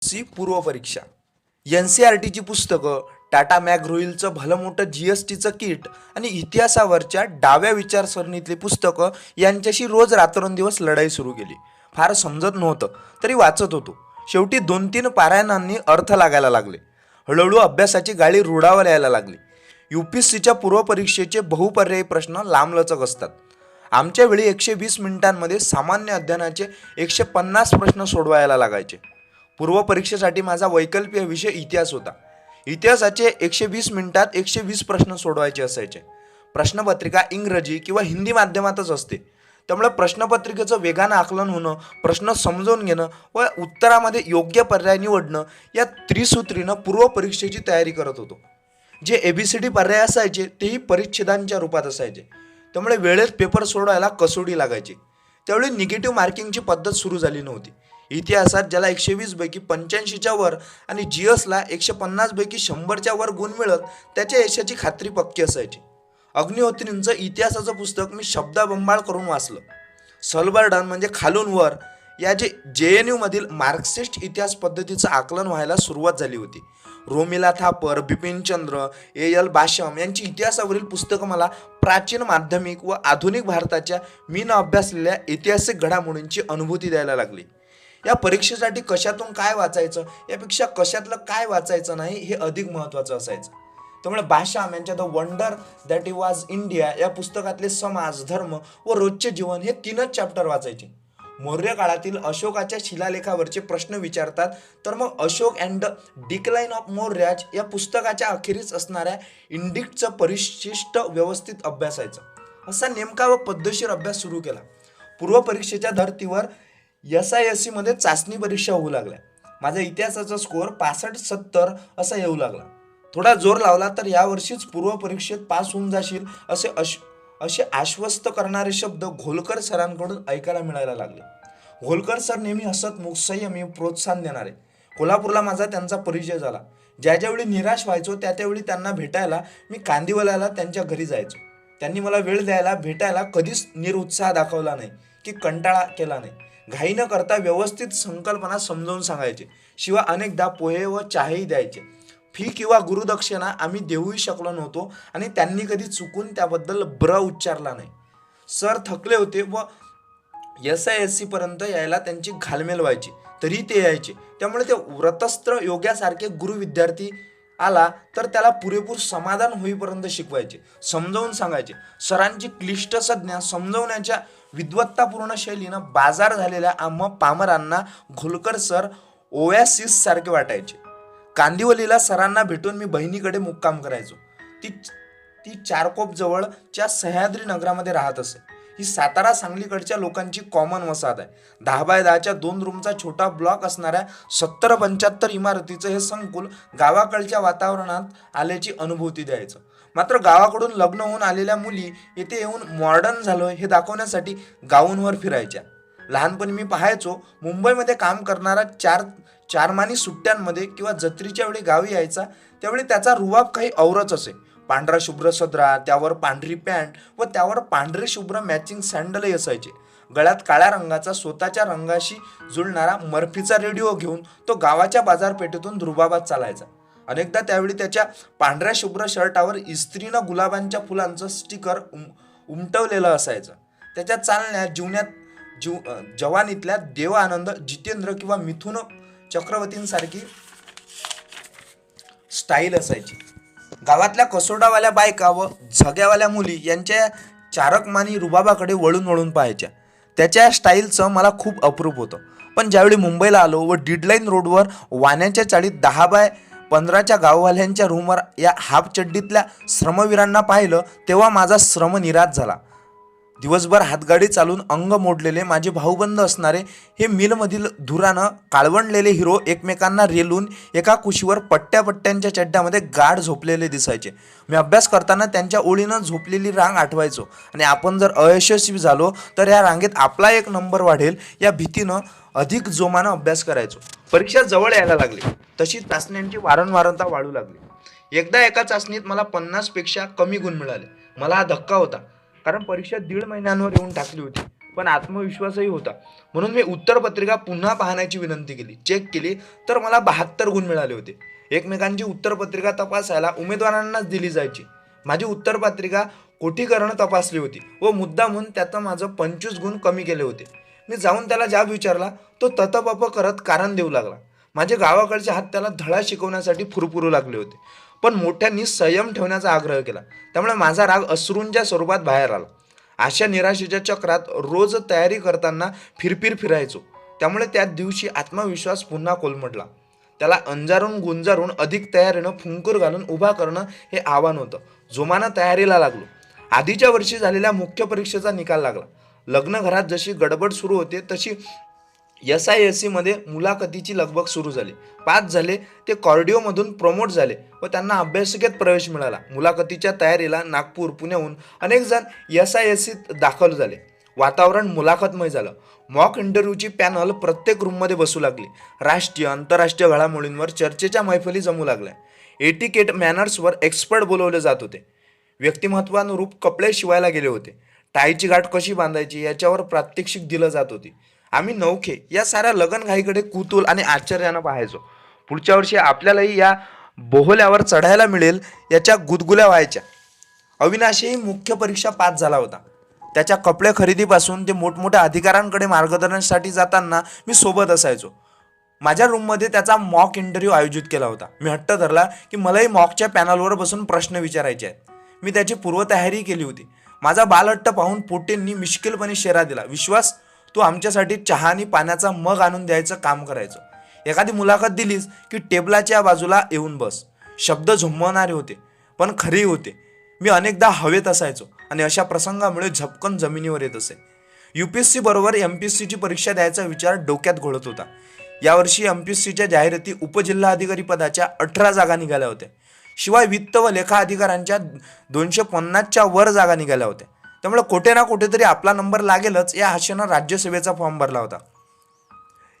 नीटची पूर्वपरीक्षा, NCERTची पुस्तकं, टाटा मॅग्रोहिलचं भलं मोठं GSTचं किट आणि इतिहासावरच्या डाव्या विचारसरणीतली पुस्तकं यांच्याशी रोज रात्रंदिवस लढाई सुरू केली. फार समजत नव्हतं तरी वाचत होतो. शेवटी 2-3 पारायणांनी अर्थ लागायला लागले. हळूहळू अभ्यासाची गाडी रुळावर यायला लागली. UPSCच्या पूर्वपरीक्षेचे बहुपर्यायी प्रश्न लांबलचक असतात. आमच्या वेळी 120 मिनिटांमध्ये सामान्य अध्ययनाचे 150 प्रश्न सोडवायला लागायचे. पूर्वपरीक्षेसाठी माझा वैकल्पिक विषय इतिहास होता. इतिहासाचे 120 मिनिटात 120 प्रश्न सोडवायचे असायचे. प्रश्नपत्रिका इंग्रजी किंवा हिंदी माध्यमातच असते. त्यामुळे प्रश्नपत्रिकेचं वेगानं आकलन होणं, प्रश्न समजून घेणं व उत्तरामध्ये योग्य पर्याय निवडणं या त्रिसूत्रीनं पूर्वपरीक्षेची तयारी करत होतो. जे ABCD पर्याय असायचे तेही परिच्छेदांच्या रूपात असायचे. त्यामुळे वेळेत पेपर सोडवायला कसोटी लागायची. त्यावेळी निगेटिव्ह मार्किंगची पद्धत सुरू झाली नव्हती. इतिहासात ज्याला 120 पैकी 85च्या वर आणि GSला 150 पैकी 100च्या वर गुण मिळत त्याच्या यशाची खात्री पक्की असायची. अग्निहोत्रींचं इतिहासाचं पुस्तक मी शब्दाबंबाळ करून वाचलं. सलबर्डन म्हणजे खालून वर या जे JNU मधील मार्क्सिस्ट इतिहास पद्धतीचं आकलन व्हायला सुरुवात झाली होती. रोमिला थापर, बिपिनचंद्र, AL बाशम यांची इतिहासावरील पुस्तकं मला प्राचीन माध्यमिक व आधुनिक भारताच्या मी न अभ्यासलेल्या ऐतिहासिक घडामोडींची अनुभूती द्यायला लागली. या परीक्षेसाठी कशातून काय वाचायचं यापेक्षा कशातलं काय वाचायचं नाही हे अधिक महत्त्वाचं असायचं. त्यामुळे बाशम यांच्या the wonder that was India या पुस्तकातले समाज, धर्म व रोजचे जीवन हे 3च चॅप्टर वाचायचे. मौर्य काळातील अशोकाच्या शिलालेखावरचे प्रश्न विचारतात तर मग Ashok and the decline of Mauryas या पुस्तकाच्या अखेरीस असणाऱ्या इंडिक्टचं परिशिष्ट व्यवस्थित अभ्यासायचं. असा नेमका व पद्धतशीर अभ्यास सुरू केला. पूर्वपरीक्षेच्या धर्तीवर SISC मध्ये चाचणी परीक्षा होऊ लागल्या. माझा इतिहासाचा स्कोअर 65-70 असा येऊ लागला. थोडा जोर लावला तर यावर्षीच पूर्वपरीक्षेत पास होऊन जाशील असे आश्वस्त करणारे शब्द घोलकर सरांकडून ऐकायला मिळायला लागले. घोलकर सर नेहमी हसत संयमी प्रोत्साहन देणारे. कोल्हापूरला माझा त्यांचा परिचय झाला. ज्यावेळी निराश व्हायचो त्यावेळी त्यांना भेटायला मी कांदिवल्याला त्यांच्या घरी जायचो. त्यांनी मला वेळ द्यायला भेटायला कधीच निरुत्साह दाखवला नाही की कंटाळा केला नाही. घाई न करता व्यवस्थित संकल्पना समजावून सांगायचे. शिवाय अनेकदा पोहे व चहाही द्यायचे. फी किंवा गुरुदक्षिणा आम्ही देऊही शकलो नव्हतो आणि त्यांनी कधी चुकून त्याबद्दल उच्चारला नाही. सर थकले होते व SISC पर्यंत यायला त्यांची घालमेल व्हायची तरी ते यायचे. त्यामुळे ते व्रतस्त्र योग्यासारखे गुरु विद्यार्थी आला तर त्याला पुरेपूर समाधान होईपर्यंत शिकवायचे, समजावून सांगायचे. सरांची क्लिष्ट संज्ञा समजवण्याच्या विद्वत्तापूर्ण शैलीनं बाजार झालेल्या आम्हा पामरांना घोलकर सर ओॲसिस सारखे वाटायचे. कांदिवलीला सरांना भेटून मी बहिणीकडे मुक्काम करायचो. ती चारकोप जवळच्या सह्याद्री नगरामध्ये राहत असे. ही सातारा सांगलीकडच्या लोकांची कॉमन वसाहत आहे. 10x10च्या 2 रूमचा छोटा ब्लॉक असणाऱ्या 70-75 इमारतीचं हे संकुल गावाकडच्या वातावरणात आल्याची अनुभूती द्यायचं. मात्र गावाकडून लग्न होऊन आलेल्या मुली येथे येऊन मॉडर्न झालोय हे दाखवण्यासाठी गाऊनवर फिरायच्या. लहानपणी मी पाहायचो मुंबईमध्ये काम करणारा चारमानी सुट्ट्यांमध्ये किंवा जत्रेच्या वेळी गावी यायचा त्यावेळी त्याचा रुबाब काही औरच असे. पांढरा शुभ्र सदरा, त्यावर पांढरी पॅन्ट व त्यावर पांढरे शुभ्र मॅचिंग सँडलही असायचे. गळ्यात काळ्या रंगाचा स्वतःच्या रंगाशी जुळणारा मर्फीचा रेडिओ घेऊन तो गावाच्या बाजारपेठेतून रुबाबात चालायचा. अनेकदा त्यावेळी त्याच्या पांढऱ्या शुभ्र शर्टावर इस्त्रीनं गुलाबांच्या फुलांचं स्टिकर उमटवलेलं असायचं. त्याच्या चालण्यात जवानीतल्या देव आनंद, जितेंद्र किंवा मिथुन चक्रवर्तींसारखी स्टाईल असायची. गावातल्या कसोडावाल्या बायका व झग्यावाल्या मुली यांच्या चारकमानी रुबाबाकडे वळून वळून पाहायच्या. त्याच्या स्टाईलचं मला खूप अप्रूप होतं. पण ज्यावेळी मुंबईला आलो व डीडलाईन रोडवर वाण्याच्या चाळीत 10x15च्या गाववाल्यांच्या रूमवर या हाफ चड्डीतल्या श्रमवीरांना पाहिलं तेव्हा माझा श्रम निराश झाला. दिवसभर हातगाडी चालून अंग मोडलेले माझे भाऊबंद असणारे हे मिलमधील धुरानं काळवंडलेले हिरो एकमेकांना रेलून एका कुशीवर पट्ट्यांच्या चड्ड्यामध्ये गाढ झोपलेले दिसायचे. मी अभ्यास करताना त्यांच्या ओळीनं झोपलेली रांग आठवायचो आणि आपण जर अयशस्वी झालो तर या रांगेत आपला 1 नंबर वाढेल या भीतीनं अधिक जोमानं अभ्यास करायचो. परीक्षा जवळ यायला लागली तशी चाचण्यांची वारंवारता वाढू लागली. एकदा एका चाचणीत मला 50 पेक्षा कमी गुण मिळाले. मला हा धक्का होता कारण परीक्षा 1.5 महिन्यांवर येऊन टाकली होती. पण आत्मविश्वासही होता. म्हणून मी उत्तरपत्रिका पुन्हा पाहण्याची विनंती केली. चेक केली तर मला 72 गुण मिळाले होते. एकमेकांची उत्तरपत्रिका तपासायला उमेदवारांनाच दिली जायची. माझी उत्तरपत्रिका कोठीकरनं तपासली होती व मुद्दामहून त्यात माझं 25 गुण कमी केले होते. मी जाऊन त्याला जाब विचारला. तो ततपप करत कारण देऊ लागला. माझे गावाकडचे हात त्याला धडा शिकवण्यासाठी फुरफुरू लागले होते, पण मोठ्यांनी संयम ठेवण्याचा आग्रह केला. त्यामुळे माझा राग अश्रूंच्या स्वरूपात बाहेर आला. अशा निराशेच्या चक्रात रोज तयारी करताना फिरायचो. त्यामुळे त्या दिवशी आत्मविश्वास पुन्हा कोलमडला. त्याला अंजारून गुंजारून अधिक तयारीनं फुंकर घालून उभा करणं हे आव्हान होतं. जोमानं तयारीला लागलो. आधीच्या वर्षी झालेल्या मुख्य परीक्षेचा निकाल लागला. लग्न घरात जशी गडबड सुरू होते तशी SISC मध्ये मुलाखतीची लगबग सुरू झाली. पास झाले ते कॉर्डिओमधून प्रमोट झाले व त्यांना अभ्यासिकेत प्रवेश मिळाला. मुलाखतीच्या तयारीला नागपूर, पुण्याहून अनेक जण SISCत दाखल झाले. वातावरण मुलाखतमय झालं. मॉक इंटरव्ह्यूची पॅनल प्रत्येक रूममध्ये बसू लागली. राष्ट्रीय आंतरराष्ट्रीय घडामोडींवर चर्चेच्या मैफली जमू लागल्या. एटिकेट मॅनर्सवर एक्सपर्ट बोलवले जात होते. व्यक्तिमत्वानुरूप कपडे शिवायला गेले होते. टायची गाठ कशी बांधायची याच्यावर प्रात्यक्षिक दिलं जात होती. आम्ही नौखे या साऱ्या लगनघाईकडे कुतूहल आणि आश्चर्यानं पाहायचो. पुढच्या वर्षी आपल्यालाही या बोहल्यावर चढायला मिळेल याच्या गुदगुल्या व्हायच्या. अविनाशही मुख्य परीक्षा पास झाला होता. त्याच्या कपडे खरेदीपासून ते मोठमोठ्या अधिकाऱ्यांकडे मार्गदर्शनासाठी जाताना मी सोबत असायचो. माझ्या रूममध्ये त्याचा मॉक इंटरव्ह्यू आयोजित केला होता. मी हट्ट धरला की मलाही मॉकच्या पॅनलवर बसून प्रश्न विचारायचे आहेत. मी त्याची पूर्वतयारी केली होती. माझा बालहट्ट पाहून पोटेंनी मिश्किलपणे शेरा दिला. विश्वास, तू आमच्यासाठी चहा आणि पाण्याचा मग आणून द्यायचं काम करायचं. एखादी मुलाखत दिलीस की टेबलाच्या बाजूला येऊन बस. शब्द झुंबवणारे होते पण खरी होते. मी अनेकदा हवेत असायचो आणि अशा प्रसंगामुळे झपकन जमिनीवर येत असे. UPSC बरोबर MPSCची परीक्षा द्यायचा विचार डोक्यात घोळत होता. यावर्षी MPSCच्या जाहिराती उपजिल्हाधिकारी पदाच्या 18 जागा निघाल्या होत्या. शिवाय वित्त व लेखा अधिकाऱ्यांच्या 250च्या वर जागा निघाल्या होत्या. त्यामुळे कुठे ना कुठेतरी आपला नंबर लागेलच या आशेनं राज्यसेवेचा फॉर्म भरला होता.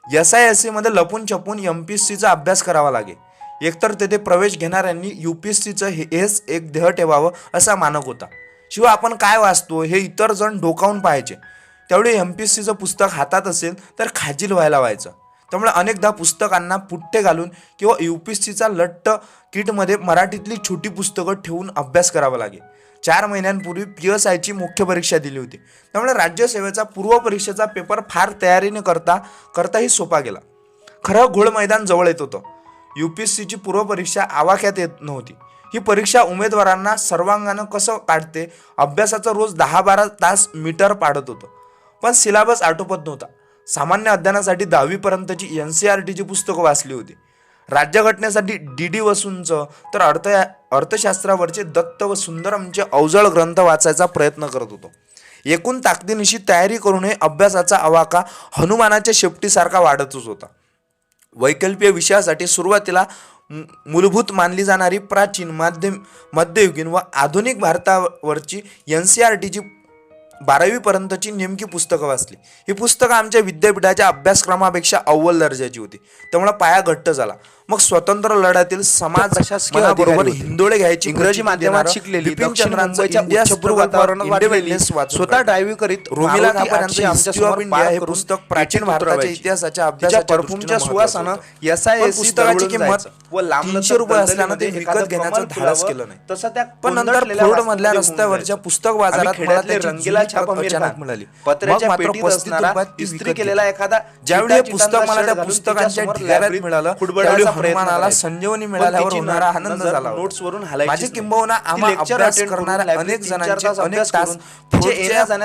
SISC मध्ये लपून छपून MPSCचा अभ्यास करावा लागे. एकतर तेथे प्रवेश घेणाऱ्यांनी UPSCचं हेच एक ध्येय ठेवावं असा मानक होता. शिवाय आपण काय वाचतो हे इतर जण डोकावून पाहायचे. त्यावेळी MPSCचं पुस्तक हातात असेल तर खाजील व्हायचं. त्यामुळे अनेकदा पुस्तकांना पुठ्ठे घालून किंवा UPSCचा लट्ट किटमध्ये मराठीतली छोटी पुस्तकं ठेवून अभ्यास करावा लागे. 4 महिन्यांपूर्वी PSIची मुख्य परीक्षा दिली होती. त्यामुळे राज्यसेवेचा पूर्व परीक्षेचा पेपर फार तयारीने करताही सोपा गेला. खरं घोळ मैदान जवळ येत होतं. UPSCची पूर्व परीक्षा आवाक्यात येत नव्हती. ही परीक्षा उमेदवारांना सर्वांगानं कसं काढते. अभ्यासाचं रोज 10-12 तास मीटर पाडत होतं, पण सिलेबस आटोपत नव्हता. सामान्य अध्ययनासाठी 10वीपर्यंतची NCERTची पुस्तकं वाचली होती. राज्यघटनेसाठी DD वसूंचं तर अर्थशास्त्रावरचे दत्त व सुंदरमचे अवजड ग्रंथ वाचायचा प्रयत्न करत होतो. एकूण ताकदीनिशी तयारी करूनही अभ्यासाचा आवाका हनुमानाच्या शेपटीसारखा वाढतच होता. वैकल्पिक विषयासाठी सुरुवातीला मूलभूत मानली जाणारी प्राचीन, मध्ययुगीन व आधुनिक भारतावरची NCERTची 12वीपर्यंतची नेमकी पुस्तकं वाचली. ही पुस्तकं आमच्या विद्यापीठाच्या अभ्यासक्रमापेक्षा अव्वल दर्जाची होती. त्यामुळे पाया घट्ट झाला. मग स्वतंत्र लढ्यातील समाज बरोबर हिंदोळे घ्यायची इंग्रजी माध्यमात शिकलेली स्वतः ड्रायव्हिंग करीत रोमिला हे पुस्तक प्राचीन भारताच्या इतिहासाच्या अभ्यासाच्या परफ्यूमच्या सुवासानं पुस्तकाची किंमत व लांब 300 रुपये असल्यानं ते विकत घेण्याचं धाडस केलं नाही. तसं त्या पण नंतर फोर्ड मधल्या रस्त्यावरच्या पुस्तक बाजारात मला त्याची रंगीला छाप अचानक मिळाली. पत्र्याच्या पेटीत असणारा इस्त्री केलेला एखादा ज्यावेळी पुस्तक मला त्या पुस्तकांच्या ढिगाऱ्यात मिळालं त्यावेळी हनुमानाला संजीवनी मिळाल्यावर होणारा आनंद झाला. नोट्सवरून माझी किंबहुना आम्हा अभ्यास करणाऱ्या अनेक जणांचे अनेक तास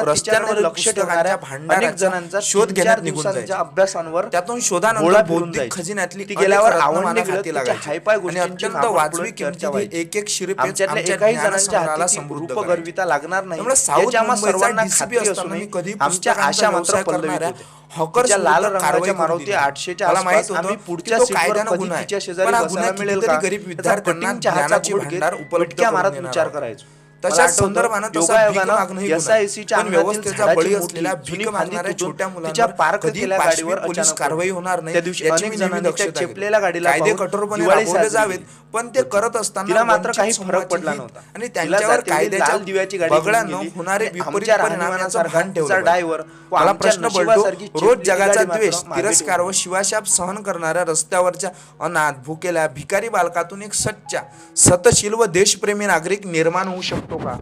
रस्त्यांवर लक्ष ठेवणाऱ्या अनेक जणांचा शोध घेण्यात निघून जायचा. अभ्यासांवर त्यातून शोधानंतर बौद्धिक खजिन्यातली ती गेल्यावर आवडणे घाती लागायची. हायपाय गोष्टींची अत्यंत वाजवी किमतीची एक शिरपेच आमच्यातल्या एकाही जणांच्या हाती समृद्ध गर्विता लागणार नाही. याच्या सर्वांना खात्री असून कधी आमच्या आशा मात्र पल्लवित होत्या. हॉकरच्या लाल रंगाच्या मारुती 800च्या आसपास आम्ही पुढच्या सीटवर कधी तिच्या शेजारी बसायला मिळेल का गरीब विद्यार्थ्यांना ज्ञानाची भांडार उपलब्ध मारत विचार करायचो. तशाच संदर्भानं तसा भीक मागणंही गुन्हा आहे. पण व्यवस्थेचा बळी असलेल्या भीक मागणाऱ्या छोट्या मुलांवर कधी पाशवी पोलीस कारवाई होणार नाही याची मी नेहमी दक्षता घेतो. कायदे कठोरपणे राबवले जावेत, पण ते करत असताना मात्र काही फरक पडला हित नव्हता आणि त्यांच्यावर कायद्याच्या दिव्याची गाडी बगळ्यानं होणारे विपरीत परिणामाचं भान ठेवलं पाहिजे. मला प्रश्न पडतो, रोज जगाचा द्वेष, तिरस्कार व शिवाशाप सहन करणाऱ्या रस्त्यावरच्या अनाथ भुकेल्या भिकारी बालकातून एक सच्चा सतशील व देशप्रेमी नागरिक निर्माण होऊ शकतो का?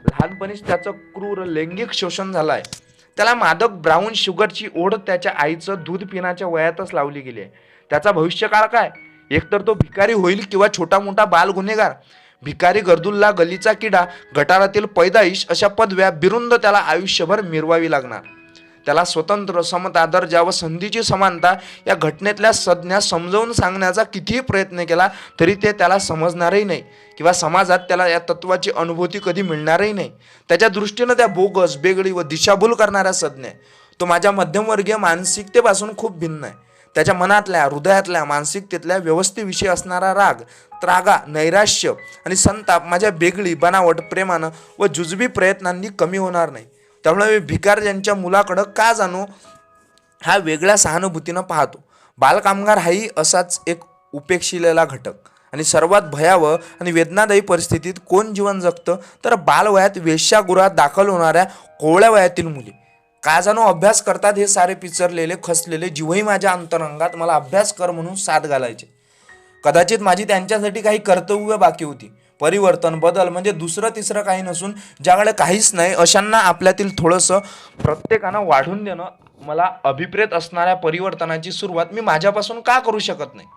लहानपणीच त्याचं क्रूर लैंगिक शोषण झालंय. त्याला मादक ब्राऊन शुगरची ओढ त्याच्या आईचं दूध पिण्याच्या वयातच लावली गेली आहे. त्याचा भविष्यकाळ काय? एकतर तो भिकारी होईल किंवा छोटा मोठा बाल गुन्हेगार. भिकारी, गरदुल्ला, गलीचा किडा, गटारातील पैदाईश अशा पदव्या बिरुंद त्याला आयुष्यभर मिरवावी लागणार. त्याला स्वतंत्र, समता, दर्जा व संधीची समानता या घटनेतल्या संज्ञा समजावून सांगण्याचा कितीही प्रयत्न केला तरी ते त्याला समजणारही नाही किंवा समाजात त्याला या तत्वाची अनुभूती कधी मिळणारही नाही. त्याच्या दृष्टीनं त्या बोगस, बेगडी व दिशाभूल करणाऱ्या संज्ञा. तो माझ्या मध्यमवर्गीय मानसिकतेपासून खूप भिन्न आहे. त्याच्या मनातल्या, हृदयातल्या, मानसिकतेतल्या व्यवस्थेविषयी असणारा राग, त्रागा, नैराश्य आणि संताप माझ्या बेगळी, बनावट, प्रेमानं व जुजबी प्रयत्नांनी कमी होणार नाही. त्यामुळे मी भिकार यांच्या मुलाकडं का जाणू हा वेगळ्या सहानुभूतीनं पाहतो. बालकामगार हाही असाच एक उपेक्षिलेला घटक आणि सर्वात भयावह आणि वेदनादायी परिस्थितीत कोण जीवन जगतं तर बालवयात वेश्यागृहात दाखल होणाऱ्या कोवळ्या वयातील मुली. का जाणू अभ्यास करतात हे सारे पिचरलेले, खसलेले जीवही माझ्या अंतरंगात मला अभ्यास कर म्हणून साथ घालायचे. कदाचित माझी त्यांच्यासाठी काही कर्तव्य बाकी होती. परिवर्तन, बदल म्हणजे दुसरं तिसरं काही नसून ज्याकडे काहीच नाही अशांना आपल्यातील थोडंसं प्रत्येकानं वाढून देणं. मला अभिप्रेत असणाऱ्या परिवर्तनाची सुरुवात मी माझ्यापासून का करू शकत नाही?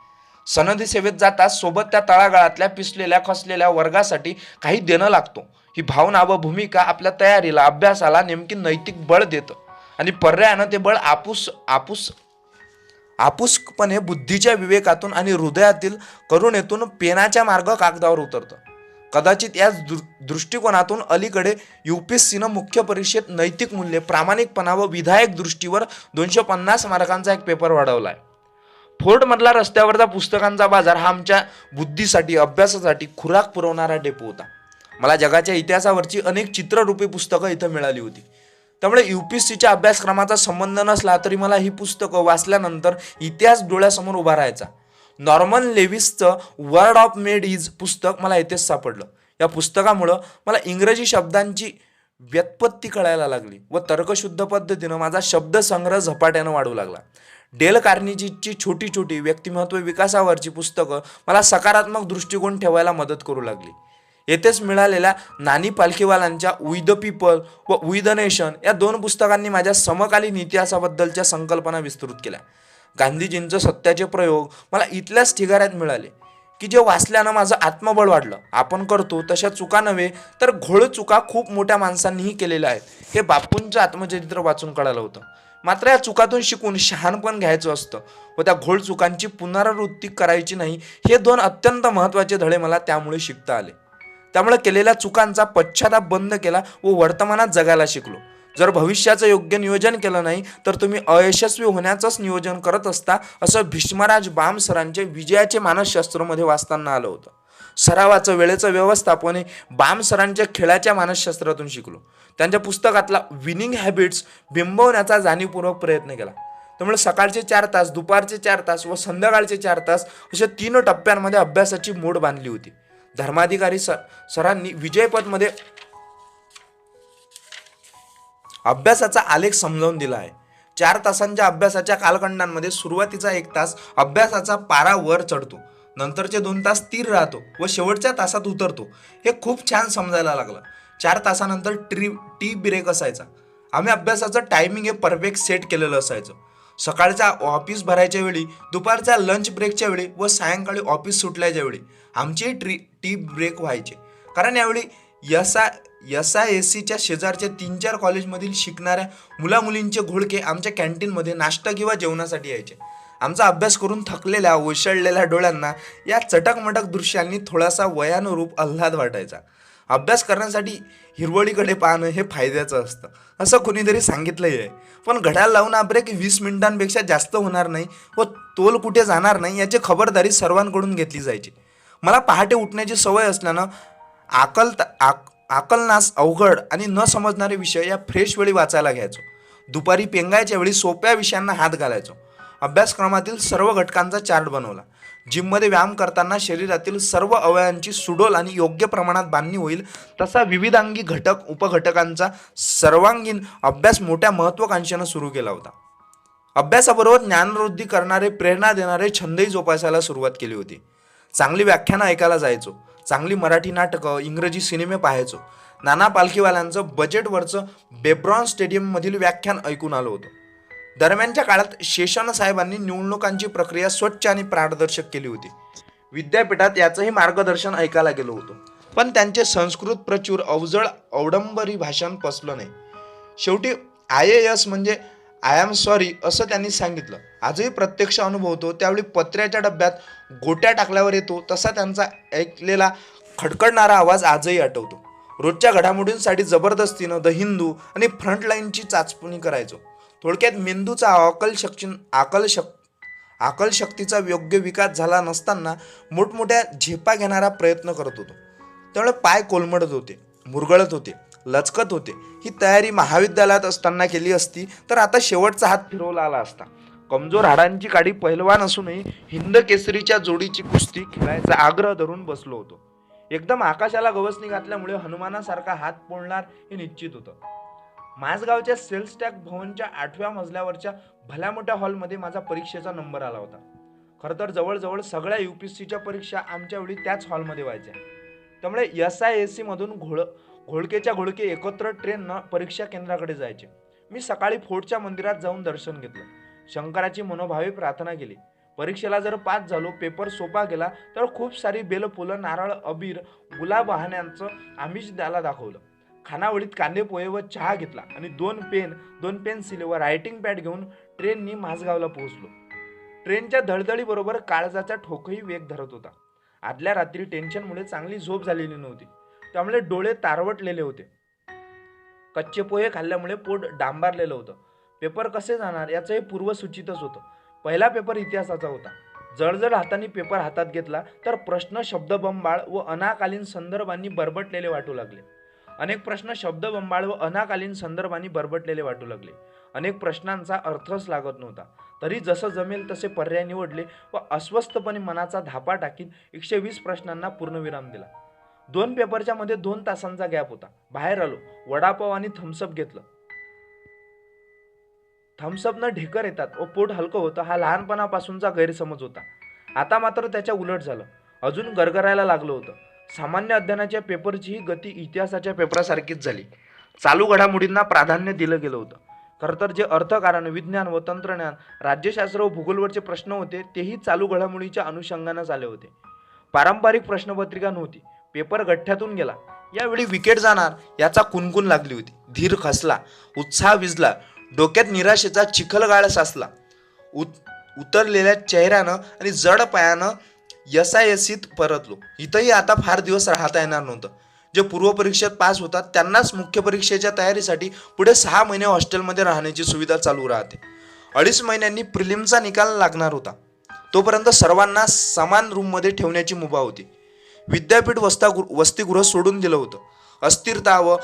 सनदी सेवेत जातात सोबत त्या तळागाळातल्या पिसलेल्या, खसलेल्या वर्गासाठी काही देणं लागतो. ही भावना व भूमिका आपल्या तयारीला, अभ्यासाला नेमकी नैतिक बळ देतं आणि पर्यायानं ते बळ आपुसपणे बुद्धीच्या विवेकातून आणि हृदयातील करुणेतून पेनाच्या मार्ग कागदावर उतरतं. कदाचित याच दृष्टिकोनातून अलीकडे UPSCनं मुख्य परीक्षेत नैतिक मूल्ये, प्रामाणिकपणा व विधायक दृष्टीवर 250 मार्कांचा एक पेपर वाढवला आहे. फोर्टमधला रस्त्यावरचा पुस्तकांचा बाजार हा आमच्या बुद्धीसाठी, अभ्यासासाठी खुराक पुरवणारा डेपो होता. मला जगाच्या इतिहासावरची अनेक चित्ररूपी पुस्तकं इथं मिळाली होती. त्यामुळे UPSCच्या अभ्यासक्रमाचा संबंध नसला तरी मला ही पुस्तकं वाचल्यानंतर इतिहास डोळ्यासमोर उभा राहायचा. नॉर्मन लेविसचं वर्ड ऑफ मेड इज पुस्तक मला इथेच सापडलं. या पुस्तकामुळं मला इंग्रजी शब्दांची व्युत्पत्ती कळायला लागली व तर्कशुद्ध पद्धतीनं माझा शब्दसंग्रह झपाट्यानं वाढू लागला. डेल कार्नेगीची छोटी छोटी व्यक्तिमत्व विकासावरची पुस्तकं मला सकारात्मक दृष्टिकोन ठेवायला मदत करू लागली. येथेच मिळालेल्या नानी पालखीवालांच्या वी द पीपल व वी द नेशन या 2 पुस्तकांनी माझ्या समकालीन इतिहासाबद्दलच्या संकल्पना विस्तृत केल्या. गांधीजींचं सत्याचे प्रयोग मला इथल्याच ठिगाऱ्यात मिळाले की जे वाचल्यानं माझं आत्मबळ वाढलं. आपण करतो तशा चुका नव्हे तर घोळ चुका खूप मोठ्या माणसांनीही केलेल्या आहेत हे बापूंचं आत्मचरित्र वाचून कळालं होतं. मात्र या चुकातून शिकून शहाणपण घ्यायचं असतं व त्या घोळ चुकांची पुनरावृत्ती करायची नाही. हे 2 अत्यंत महत्त्वाचे धडे मला त्यामुळे शिकता आले. त्यामुळे केलेल्या चुकांचा पश्चाताप बंद केला व वर्तमानात जगायला शिकलो. जर भविष्याचं योग्य नियोजन केलं नाही तर तुम्ही अयशस्वी होण्याचंच नियोजन करत असता असं भीष्मराज बाम सरांचे विजयाचे मानसशास्त्रमध्ये वाचताना आलं होतं. सरावाचं, वेळेचं व्यवस्थापन हे बाम सरांच्या खेळाच्या मानसशास्त्रातून शिकलो. त्यांच्या पुस्तकातला विनिंग हॅबिट्स बिंबवण्याचा जाणीवपूर्वक प्रयत्न केला. त्यामुळे सकाळचे 4 तास, दुपारचे 4 तास व संध्याकाळचे 4 तास अशा 3 टप्प्यांमध्ये अभ्यासाची मोड बांधली होती. धर्माधिकारी सरांनी विजयपथमध्ये अभ्यासाचा आलेख समजावून दिला आहे. 4 तासांच्या अभ्यासाच्या कालखंडांमध्ये सुरुवातीचा 1 तास अभ्यासाचा पारा वर चढतो, नंतरचे 2 तास स्थिर राहतो व शेवटच्या तासात उतरतो. हे खूप छान समजायला लागलं. 4 तासानंतर टी ब्रेक असायचा. आम्ही अभ्यासाचं टायमिंग हे परफेक्ट सेट केलेलं असायचं. सकाळच्या ऑफिस भरायच्या वेळी, दुपारच्या लंच ब्रेकच्या वेळी व सायंकाळी ऑफिस सुटल्याच्या वेळी आमचे टी ब्रेक व्हायचे. कारण यावेळी SISCच्या शेजारच्या 3-4 कॉलेजमधील शिकणाऱ्या मुलामुलींचे घोळके आमच्या कॅन्टीनमध्ये नाश्ता किंवा जेवणासाठी यायचे. आमचा अभ्यास करून थकलेल्या, ओसळलेल्या डोळ्यांना या चटकमटक दृश्यांनी थोडासा वयानुरूप आल्हाद वाटायचा. अभ्यास करण्यासाठी हिरवळीकडे पाहणं हे फायद्याचं असतं असं कुणीतरी सांगितलंही आहे. पण घड्याळ लावून ब्रेक 20 मिनिटांपेक्षा जास्त होणार नाही व तोल कुठे जाणार नाही याची खबरदारी सर्वांकडून घेतली जायची. मला पहाटे उठण्याची सवय असल्यानं आकलनास अवघड आणि न समजणारे विषय या फ्रेश वेळी वाचायला घ्यायचो. दुपारी पेंगायच्या वेळी सोप्या विषयांना हात घालायचो. अभ्यासक्रमातील सर्व घटकांचा चार्ट बनवला. जिममध्ये व्यायाम करताना शरीरातील सर्व अवयवांची सुडोल आणि योग्य प्रमाणात बांधणी होईल तसा विविधांगी घटक उपघटकांचा सर्वांगीण अभ्यास मोठ्या महत्त्वाकांक्षेनं सुरू केला होता. अभ्यासाबरोबर ज्ञानवृद्धी करणारे, प्रेरणा देणारे छंदही जोपासायला सुरुवात केली होती. चांगली व्याख्यानं ऐकायला जायचो. चांगली मराठी नाटकं, इंग्रजी सिनेमे पाहायचो. नाना पालखीवाल्यांचं बजेटवरचं बेब्रॉन स्टेडियममधील व्याख्यान ऐकून आलो होतो. दरम्यानच्या काळात शेषन साहेबांनी निवडणुकांची प्रक्रिया स्वच्छ आणि पारदर्शक केली होती. विद्यापीठात याचंही मार्गदर्शन ऐकायला गेलो होतो. पण त्यांचे संस्कृत प्रचूर अवजड अवडंबरी भाषण पचलं नाही. शेवटी IAS म्हणजे आय एम सॉरी असं त्यांनी सांगितलं. आजही प्रत्यक्ष अनुभवतो त्यावेळी पत्र्याच्या डब्यात गोट्या टाकल्यावर येतो तसा त्यांचा ऐकलेला खडखडणारा आवाज आजही आठवतो. रोजच्या घडामोडींसाठी जबरदस्तीनं द हिंदू आणि फ्रंटलाईनची चाचपणी करायचो. थोडक्यात मेंदूचा आकलशक्तीचा योग्य विकास झाला नसताना मोठमोठ्या झेपा घेणारा प्रयत्न करत होतो. त्यामुळे पाय कोलमडत होते, मुरगळत होते, लचकत होते. ही तयारी महाविद्यालयात असताना केली असती तर आता शेवटचा हात फिरवला आला असता. कमजोर हाडांची काडी पहिलवान असूनही हिंद केसरीच्या जोडीची कुस्ती खेळायचा आग्रह धरून बसलो होतो. एकदम आकाशाला गवसणी घातल्यामुळे हनुमानासारखा हात पोळणार हे निश्चित होतं. माझगावच्या सेल्स टॅक भवनच्या 8व्या मजल्यावरच्या भल्या मोठ्या हॉलमध्ये माझा परीक्षेचा नंबर आला होता. खरं तर जवळजवळ सगळ्या UPSCच्या परीक्षा आमच्या वेळी त्याच हॉलमध्ये व्हायच्या. त्यामुळे SISC मधून घोळकेच्या घोळके एकत्र ट्रेननं परीक्षा केंद्राकडे जायचे. मी सकाळी फोर्टच्या मंदिरात जाऊन दर्शन घेतलं. शंकराची मनोभावे प्रार्थना केली. परीक्षेला जर पास झालो, पेपर सोपा गेला तर खूप सारी बेलफुलं, नारळ, अबीर, गुलाब वाहनांचं आमिष त्याला दाखवलं. खानावळीत कांदे पोहे व चहा घेतला आणि दोन पेन्सिल व रायटिंग पॅड घेऊन ट्रेननी माझगावला पोहोचलो. ट्रेनच्या धडधडीबरोबर काळजाचा ठोकही वेग धरत होता. आदल्या रात्री टेन्शनमुळे चांगली झोप झालेली नव्हती. त्यामुळे डोळे तारवटलेले होते. कच्चे पोहे खाल्ल्यामुळे पोट डांबारलेलं होतं. पेपर कसे जाणार याचं हे पूर्वसूचितच होतं. पहिला पेपर इतिहासाचा होता. जळजळ हाताने पेपर हातात घेतला तर प्रश्न शब्दबंबाळ व अनाकालीन संदर्भांनी बरबटलेले वाटू लागले. अनेक प्रश्नांचा अर्थच लागत नव्हता. तरी जसं जमेल तसे पर्याय निवडले व अस्वस्थपणे मनाचा धापा टाकीत 120 प्रश्नांना पूर्णविराम दिला. 2 पेपरच्या मध्ये 2 तासांचा गॅप होता. बाहेर आलो. वडापाव आणि थम्सअप घेतलं. थम्सअपनं ढेकर येतात व पोट हलकं होतं हा लहानपणापासूनचा गैरसमज होता. आता मात्र त्याच्या उलट झालं. अजून गरगरायला लागलं होतं. सामान्य अध्ययनाच्या पेपरचीही गती इतिहासाच्या पेपरासारखीच झाली. चालू घडामोडींना प्राधान्य दिलं गेलं होतं. खरं तर जे अर्थकारण, विज्ञान व तंत्रज्ञान, राज्यशास्त्र व भूगोलवरचे प्रश्न होते तेही चालू घडामोडीच्या अनुषंगानंच आले होते. पारंपरिक प्रश्नपत्रिका नव्हती. पेपर गठ्ठ्यातून गेला. यावेळी विकेट जाणार याचा कुणकुण लागली होती. धीर खचला, उत्साह विझला, डोक्यात निराशेचा चिखलगाळ साचला. उतरलेल्या चेहऱ्यानं आणि जड पायानं SISCत परतलो. इथंही आता फार दिवस राहता येणार नव्हतं. जे पूर्वपरीक्षेत पास होतात त्यांनाच मुख्य परीक्षेच्या तयारीसाठी पुढे 6 महिने हॉस्टेलमध्ये राहण्याची सुविधा चालू राहते. 2.5 महिन्यांनी प्रिलिमचा निकाल लागणार होता. तोपर्यंत सर्वांना समान रूममध्ये ठेवण्याची मुभा होती. विद्यापीठ वसतिगृह सोडून दिलं होतं. अस्थिरता व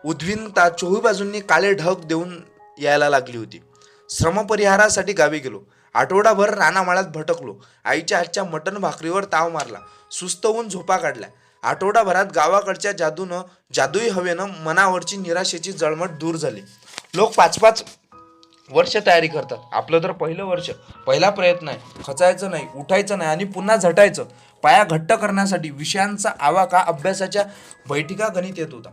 उद्विग्नता 24 बाजूंनी काळे ढग देऊन यायला लागली होती. श्रमपरिहारासाठी गावी गेलो. आठवडाभर रानामाळ्यात भटकलो. आईच्या हातच्या मटण भाकरीवर ताव मारला. सुस्त होऊन झोपा काढल्या. आठवडाभरात गावाकडच्या जादुई हवेनं मनावरची निराशेची जळमट दूर झाली. लोक 5-5 वर्ष तयारी करतात. आपलं तर पहिलं वर्ष, पहिला प्रयत्न आहे. खचायचं नाही, उठायचं नाही आणि पुन्हा झटायचं. पाया घट्ट करण्यासाठी विषयांचा आवाका अभ्यासाच्या बैठका गणित येत होता.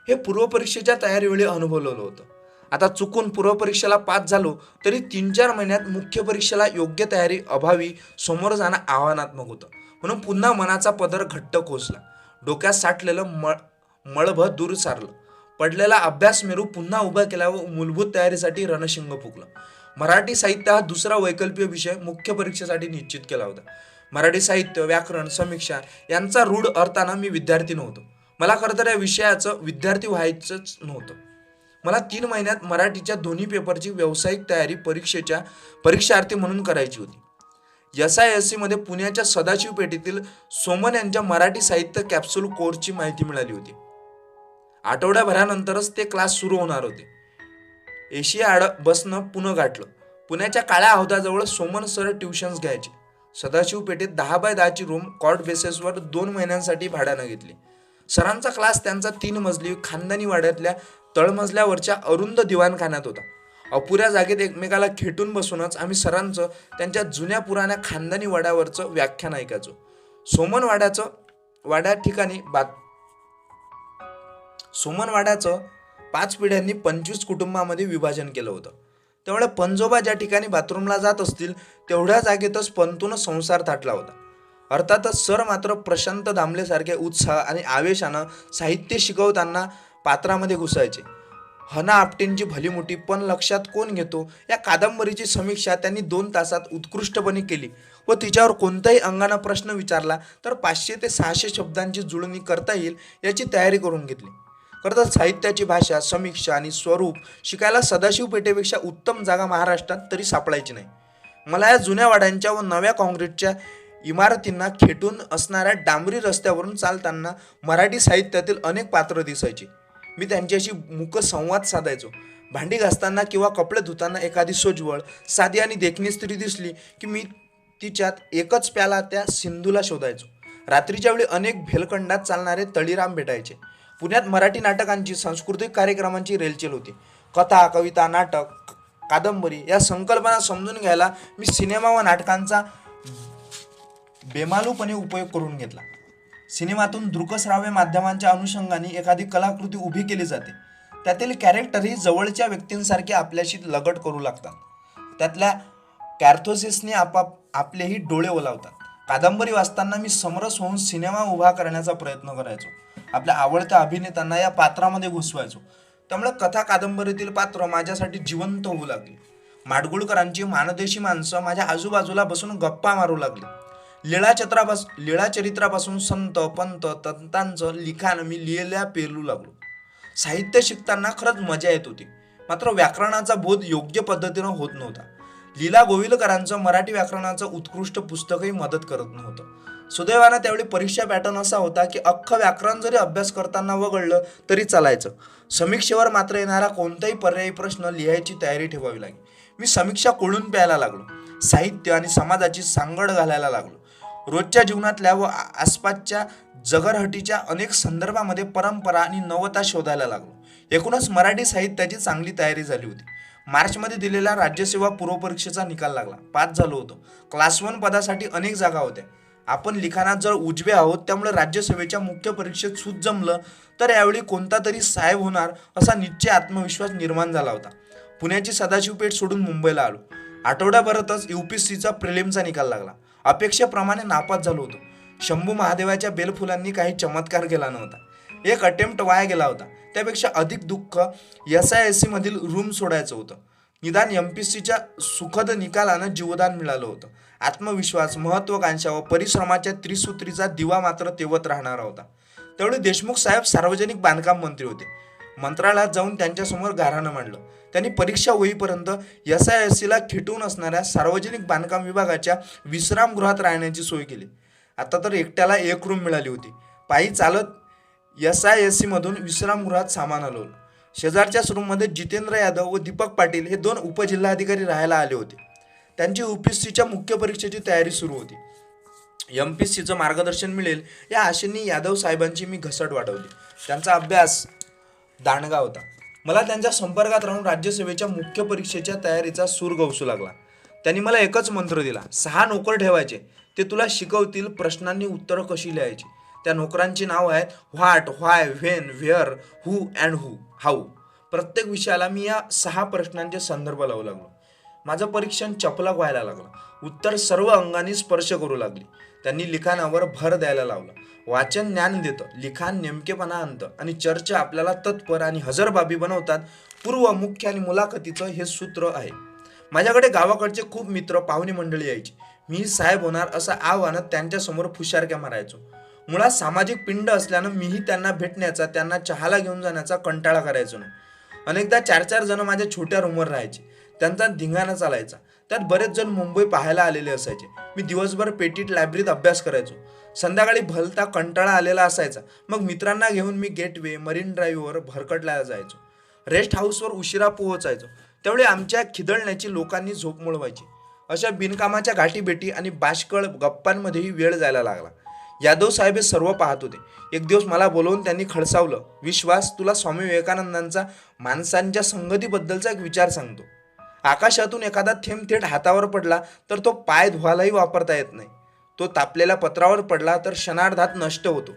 हे पूर्वपरीक्षेच्या तयारीवेळी अनुभवलेलं होतं. आता चुकून पूर्वपरीक्षेला पास झालो तरी 3-4 महिन्यात मुख्य परीक्षेला योग्य तयारी अभावी समोर जाणं आव्हानात्मक होतं. म्हणून पुन्हा मनाचा पदर घट्ट कोसला. डोक्यात साठलेलं मळभ दूर सारलं. पडलेला अभ्यास मेरू पुन्हा उभा केला व मूलभूत तयारीसाठी रणशिंग फुकलं. मराठी साहित्य हा दुसरा वैकल्पिक विषय मुख्य परीक्षेसाठी निश्चित केला होता. मराठी साहित्य, व्याकरण, समीक्षा यांचा रूढ अर्थानं मी विद्यार्थी नव्हतो. मला खरं तर या विषयाचं विद्यार्थी व्हायचंच नव्हतं. मला 3 महिन्यात मराठीच्या दोन्ही पेपरची व्यावसायिक तयारी परीक्षार्थी म्हणून करायची होती. SISC मध्ये पुण्याच्या सदाशिव पेठेतील सोमन यांच्या मराठी साहित्य कॅप्सूल कोर्सची माहिती मिळाली होती. आठवड्याभरानंतरच ते क्लास सुरू होणार होते. एशिया बसनं पुणे गाठलं. पुण्याच्या काळ्या हौदाजवळ सोमन सर ट्युशन्स घ्यायचे. सदाशिव पेठेत 10x10ची रूम कॉट बेसिसवर 2 महिन्यांसाठी भाड्यानं घेतली. सरांचा क्लास त्यांचा 3 मजली खानदानी वाड्यातल्या तळमजल्यावरच्या अरुंद दिवाणखान्यात होता. अपुऱ्या जागेत एकमेकाला खेटून बसूनच आम्ही सरांचं त्यांच्या जुन्या पुराण्या खानदानी वाड्यावरचं व्याख्यान ऐकायचो. सोमन वाड्या ठिकाणी सोमन वाड्याचं 5 पिढ्यांनी 25 कुटुंबामध्ये विभाजन केलं होतं. त्यामुळे पंजोबा ज्या ठिकाणी बाथरूमला जात असतील तेवढ्या जागेतच पंतून संसार थाटला होता. अर्थातच सर मात्र प्रशांत दामलेसारखे उत्साह आणि आवेशानं साहित्य शिकवताना पात्रामध्ये घुसायचे. हना आपटेंची भलीमोठी पण लक्षात कोण घेतो या कादंबरीची समीक्षा त्यांनी 2 तासात उत्कृष्टपणे केली व तिच्यावर कोणत्याही अंगानं प्रश्न विचारला तर 500 ते 600 शब्दांची जुळणी करता येईल याची तयारी करून घेतली. खरं तर साहित्याची भाषा, समीक्षा आणि स्वरूप शिकायला सदाशिव पेठेपेक्षा उत्तम जागा महाराष्ट्रात तरी सापडायची नाही. मला या जुन्या वाड्यांच्या व नव्या काँक्रीटच्या इमारतींना खेटून असणाऱ्या डांबरी रस्त्यावरून चालताना मराठी साहित्यातील अनेक पात्र दिसायची. मी त्यांच्याशी मुकसंवाद साधायचो. भांडी घासताना किंवा कपडे धुताना एखादी सोज्वळ, साधी आणि देखणी स्त्री दिसली की मी तिच्यात एकच प्याला त्या सिंधूला शोधायचो. रात्रीच्या वेळी अनेक भेलखंडात चालणारे तळीराम भेटायचे. पुण्यात मराठी नाटकांची, सांस्कृतिक कार्यक्रमांची रेलचेल होती. कथा, कविता, नाटक, कादंबरी या संकल्पना समजून घ्यायला मी सिनेमा व नाटकांचा बेमालूपणे उपयोग करून घेतला. सिनेमातून दृकश्राव्य माध्यमांच्या अनुषंगाने एखादी कलाकृती उभी केली जाते. त्यातील कॅरेक्टरही जवळच्या व्यक्तींसारखे आपल्याशी लगट करू लागतात. त्यातल्या कॅर्थोसिसने आपलेही डोळे ओलावतात. कादंबरी वाचताना मी समरस होऊन सिनेमा उभा करण्याचा प्रयत्न करायचो. आपल्या आवडत्या अभिनेत्यांना या पात्रामध्ये घुसवायचो. त्यामुळे कथा कादंबरीतील पात्र माझ्यासाठी जिवंत होऊ लागली. माडगुळकरांची मानदेशी माणसं माझ्या आजूबाजूला बसून गप्पा मारू लागली. लीळाचरित्रापासून संत, पंत, तंतांचं लिखाण मी लिहायला पेरू लागलो. साहित्य शिकताना खरंच मजा येत होती, मात्र व्याकरणाचा बोध योग्य पद्धतीनं होत नव्हता. लीला गोविलकरांचं मराठी व्याकरणाचं उत्कृष्ट पुस्तकही मदत करत नव्हतं. सुदैवानं त्यावेळी परीक्षा पॅटर्न असा होता की अख्खं व्याकरण जरी अभ्यास करताना वगळलं तरी चालायचं. समीक्षेवर मात्र येणारा कोणताही पर्यायी प्रश्न लिहायची तयारी ठेवावी लागली. मी समीक्षा कोळून प्यायला लागलो. साहित्य आणि समाजाची सांगड घालायला लागलो. रोजच्या जीवनातल्या व आसपासच्या जगरहटीच्या अनेक संदर्भामध्ये परंपरा आणि नवता शोधायला लागलो. एकूणच मराठी साहित्याची चांगली तयारी झाली होती. मार्चमध्ये दिलेल्या राज्यसेवा पूर्वपरीक्षेचा निकाल लागला. पास झालो होतो. क्लास 1 पदासाठी अनेक जागा होत्या. आपण लिखाणात जर उजवे आहोत, त्यामुळे राज्यसेवेच्या मुख्य परीक्षेत सूत जमलं तर यावेळी कोणता तरी साहेब होणार असा निश्चय आत्मविश्वास निर्माण झाला होता. पुण्याची सदाशिव पेठ सोडून मुंबईला आलो. आठवड्याभरातच UPSCचा प्रिलिमचा निकाल लागला. अपेक्षेप्रमाणे नापास झालो होतो. शंभू महादेवाच्या बेलफुलांनी काही चमत्कार केला नव्हता. एक अटेम्प्ट वाया गेला होता. त्यापेक्षा अधिक दुःख SISC मधील रूम सोडायचं होतं. निदान MPSCच्या सुखद निकालानं जीवदान मिळालं होतं. आत्मविश्वास, महत्वाकांक्षा व परिश्रमाच्या त्रिसूत्रीचा दिवा मात्र तेवत राहणारा होता. त्यावेळी देशमुख साहेब सार्वजनिक बांधकाम मंत्री होते. मंत्रालयात जाऊन त्यांच्यासमोर गाऱ्हाणं मांडलं. त्यांनी परीक्षा होईपर्यंत SISCला खेटून असणाऱ्या सार्वजनिक बांधकाम विभागाच्या विश्रामगृहात राहण्याची सोय केली. आता तर एकट्याला एक रूम मिळाली होती. पायी चालत SISC मधून विश्रामगृहात सामान हलवलं. शेजारच्याच रूममध्ये जितेंद्र यादव व दीपक पाटील हे 2 उपजिल्हाधिकारी राहायला आले होते. त्यांची UPSCच्या मुख्य परीक्षेची तयारी सुरू होती. MPSCचं मार्गदर्शन मिळेल या आशेने यादव साहेबांची मी घसट वाढवली. त्यांचा अभ्यास दांडगा होता. मला त्यांच्या संपर्कात राहून राज्यसेवेच्या मुख्य परीक्षेच्या तयारीचा सूर गवसू लागला. त्यांनी मला एकच मंत्र दिला, 6 नोकर ठेवायचे. ते तुला शिकवतील प्रश्नांनी उत्तरं कशी लिहायची. त्या नोकरांची नाव आहेत what, why, when, where, who and how. प्रत्येक विषयाला मी या 6 प्रश्नांचे संदर्भ लावू लागलो. माझं परीक्षण चपलक व्हायला लागलं. उत्तर सर्व अंगाने स्पर्श करू लागली. त्यांनी लिखाणावर भर द्यायला लावलं. वाचन ज्ञान देतं, लिखाण नेमकेपणा आणतं आणि चर्चा आपल्याला तत्पर आणि हजरबाबी बनवतात. पूर्व, मुख्य आणि मुलाखतीचं हे सूत्र आहे. माझ्याकडे गावाकडचे खूप मित्र, पाहुणे मंडळी यायची. मी साहेब होणार असं आव्हानात त्यांच्यासमोर फुशारक्या मारायचो. मुळात सामाजिक पिंड असल्यानं मीही त्यांना भेटण्याचा, त्यांना चहाला घेऊन जाण्याचा कंटाळा करायचो नाही. अनेकदा 4-4 जण माझ्या छोट्या रूमवर राहायचे. त्यांचा धिंगाणा चालायचा. त्यात बरेच जण मुंबई पाहायला आलेले असायचे. मी दिवसभर पेटीत लायब्ररीत अभ्यास करायचो. संध्याकाळी भलता कंटाळा आलेला असायचा. मग मित्रांना घेऊन मी गेटवे, मरीन ड्राईव्हवर भरकटला जायचो. रेस्ट हाऊसवर उशिरा पोहोचायचो. त्यावेळी आमच्या खिदळण्याची लोकांनी झोप मोडवायची. अशा बिनकामाच्या गाठीभेटी आणि बाष्कळ गप्पांमध्येही वेळ जायला लागला. यादव साहेब हे सर्व पाहत होते. एक दिवस मला बोलवून त्यांनी खडसावलं, विश्वास, तुला स्वामी विवेकानंदांचा माणसांच्या संगतीबद्दलचा एक विचार सांगतो. आकाशातून एखादा थेंब थेट हातावर पडला तर तो पाय धुवायलाही वापरता येत नाही. तो तापलेल्या पत्रावर पडला तर क्षणार्धात नष्ट होतो.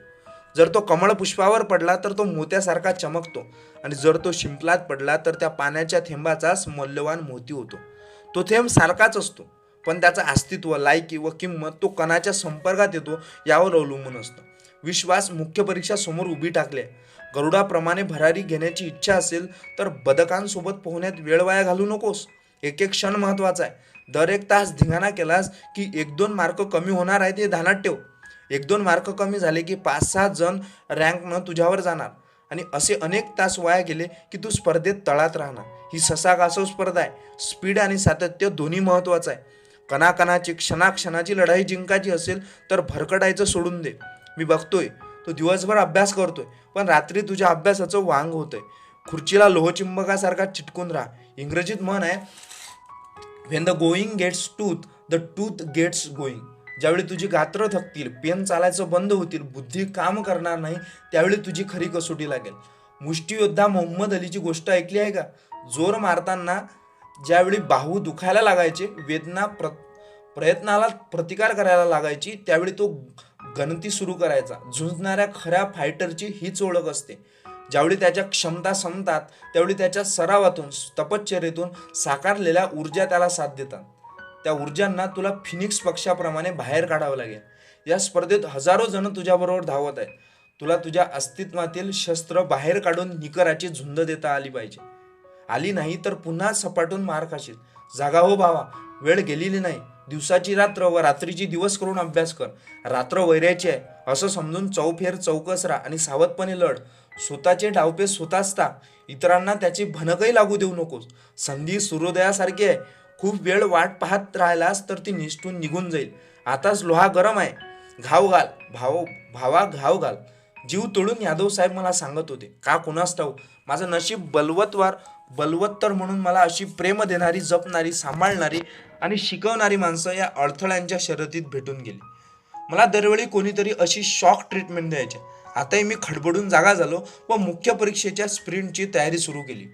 जर तो कमळ पुष्पावर पडला तर तो मोत्यासारखा चमकतो. आणि जर तो शिंपलात पडला तर त्या पाण्याच्या थेंबाचाच मौल्यवान मोती होतो. तो थेंब सारखाच असतो, पण त्याचं अस्तित्व, लायकी व किंमत तो कणाच्या संपर्कात येतो यावर अवलंबून असतं. विश्वास, मुख्य परीक्षा समोर उभी टाकली. गरुडाप्रमाणे भरारी घेण्याची इच्छा असेल तर बदकांसोबत पोहण्यात वेळ वाया घालू नकोस. एक एक क्षण महत्वाचा आहे. दर एक तास धिंगाणा केलास की 1-2 मार्क कमी होणार आहे ते ध्यानात ठेव. 1-2 मार्क कमी झाले की 5-6 जण रँकनं तुझ्यावर जाणार. आणि असे अनेक तास वाया गेले की तू स्पर्धेत तळात राहणार. ही ससा कासव स्पर्धा आहे. स्पीड आणि सातत्य दोन्ही महत्वाचं आहे. कणाकणाची, क्षणाक्षणाची लढाई जिंकायची असेल तर भरकटायचं सोडून दे. मी बघतोय तो दिवसभर अभ्यास करतोय, पण रात्री तुझ्या अभ्यासाचं वांग होतंय. खुर्चीला लोहचिंबकासारखा चिटकून राहा. इंग्रजीत म्हण आहे, when the going gets tough, the tough gets going. ज्यावेळी तुझी गात्र थकतील, पेन चालायचं बंद होतील, बुद्धी काम करणार नाही, त्यावेळी तुझी खरी कसोटी लागेल. मुष्टियोद्धा मोहम्मद अलीची गोष्ट ऐकली आहे का? जोर मारताना ज्यावेळी बाहू दुखायला लागायचे, वेदना प्रयत्नाला प्रतिकार करायला लागायची, त्यावेळी तो गणती सुरू करायचा. झुंजणाऱ्या खऱ्या फायटरची हीच ओळख असते. ज्यावेळी त्याच्या क्षमता संपतात त्यावेळी त्याच्या सरावातून, तपश्चर्येतून साकारलेल्या ऊर्जा त्याला साथ देतात. त्या ऊर्जांना तुला फिनिक्स पक्षाप्रमाणे बाहेर काढावं लागेल. या स्पर्धेत हजारो जण तुझ्याबरोबर धावत आहेत. तुला तुझ्या अस्तित्वातील शस्त्र बाहेर काढून निकराची झुंज देता आली पाहिजे. आली नाही तर पुन्हा सपाटून मार खाशील. जागा हो भावा, वेळ गेलेली नाही. दिवसाची रात्र व रात्रीची दिवस करून अभ्यास कर. रात्र वैरायची आहे असं समजून चौफेर चौकस राहा आणि सावधपणे लढ. स्वतःचे डावपे स्वतःच टाक. इतरांना त्याची भनकही लागू देऊ नकोस. संधी सूर्योदयासारखी आहे. खूप वेळ वाट पाहत राहिलास तर ती निसटून निघून जाईल. आताच लोहा गरम आहे. घाव घाल भावा, घाव घाल. जीव तोडून यादव साहेब मला सांगत होते. का कुणास ठाऊक, माझं नशीब बलवत्तर म्हणून मला अशी प्रेम देणारी, जपणारी, सांभाळणारी आणि शिकवणारी माणसं या अडथळ्यांच्या शर्यतीत भेटून गेली. मला दरवेळी कोणीतरी अशी शॉक ट्रीटमेंट द्यायचे. आताही मी खडबडून जागा झालो व मुख्य परीक्षेच्या स्प्रिंटची तयारी सुरू केली.